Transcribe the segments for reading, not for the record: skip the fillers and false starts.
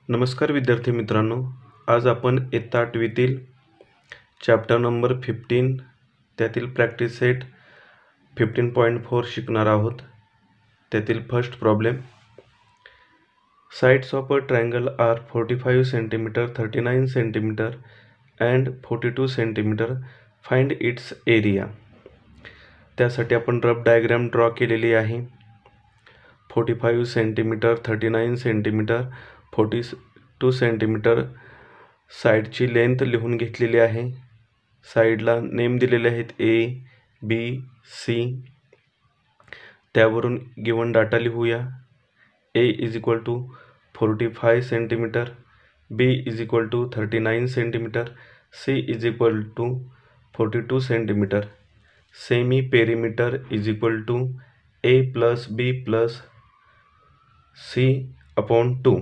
नमस्कार विद्यार्थी मित्रांनो, आज आपण इयत्ता 8वीतील चॅप्टर नंबर 15 त्यातील प्रॅक्टिस सेट 15.4 शिकणार आहोत. त्यातील first problem. Sides of a triangle are 45 centimetre, 39 centimetre and 42 centimetre. Find its area. त्यासाठी आपण रफ डायग्राम ड्रॉ केलेली आहे. 45 सेंटीमीटर, 39 सेंटीमीटर, 42 सेंटीमीटर साईडची लेंथ लिहून घेतलेली आहे. साईडला नेम दिलेले आहेत A, B, C. त्यावरून गिवन डाटा लिहूया. A = 45 centimetre, B = 39 centimetre, C = 42 centimetre. Semi perimeter = A + B + C/2.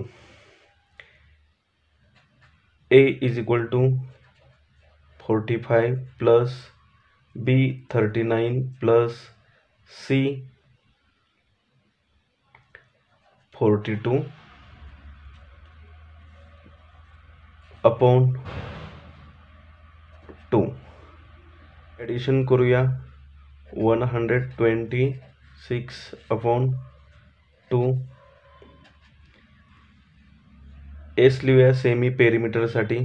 A = 45 + B 39 + C 42/2. Addition करूया. 126/2. S लिहूया सेमी पेरीमीटरसाठी.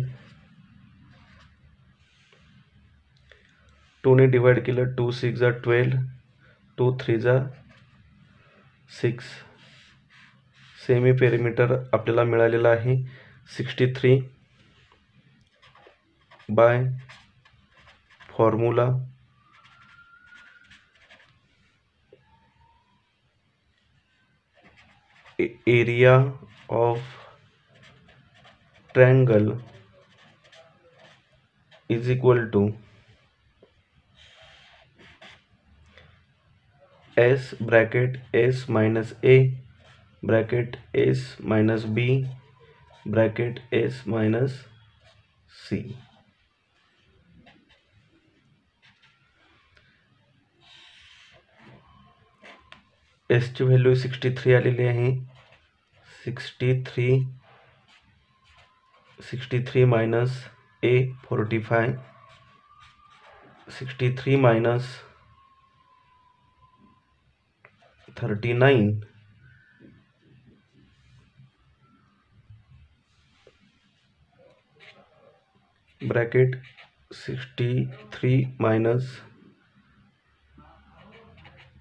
2 ने डिवाइड केलं. 2 × 6 = 12, 2 × 3 = 6. सेमी पेरीमीटर आपल्याला मिळालेला आहे 63 by formula area of triangle = S bracket S - A bracket S - B bracket S - C. S ची value 63 आलेली आहे. 63 - A 45. 63 - 39 ब्रॅकेट 63 -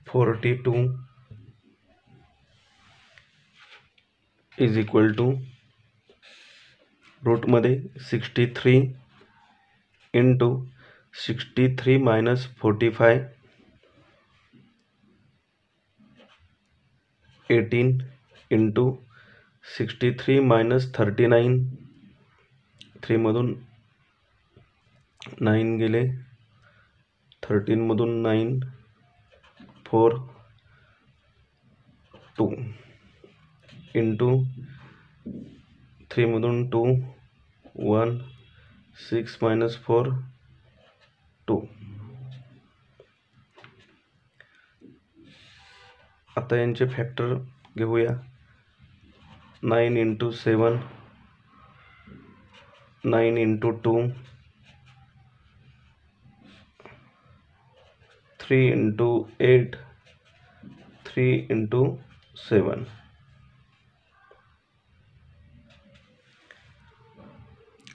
42 = रूटमध्ये 63 × 63 - 45 18 × 63 - 39. 3 मधून 9 गेले. 13 मधून 9 4 2 × 3 मधून 2 1 6 - 4 2. आता यांचे फॅक्टर घेऊया. 9 × 7 9 × 2 3 × 8 3 × 7.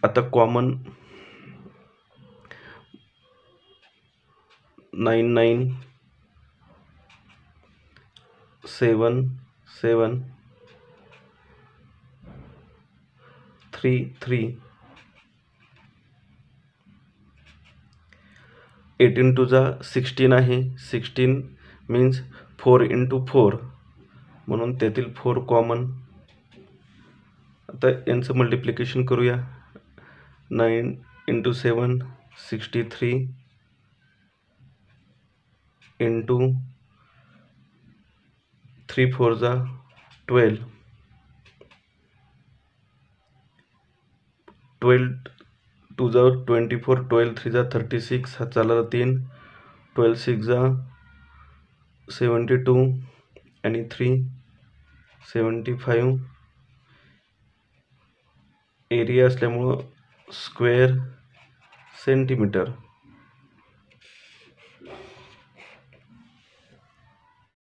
आता कॉमन 9 9 7 7 3 3. 8 × 2 = 16 आहे. 16 मीन्स 4 × 4 म्हणून त्यातील 4 कॉमन. आता यांचं मल्टिप्लिकेशन करूया. 9 × 7 63 × 3 4 = 12. 12 2 = 24. 12 3 = 36. हा चालला 3. 12 6 = 72 आणि 3 75. एरिया असल्यामुळं स्क्वेअर सेंटीमीटर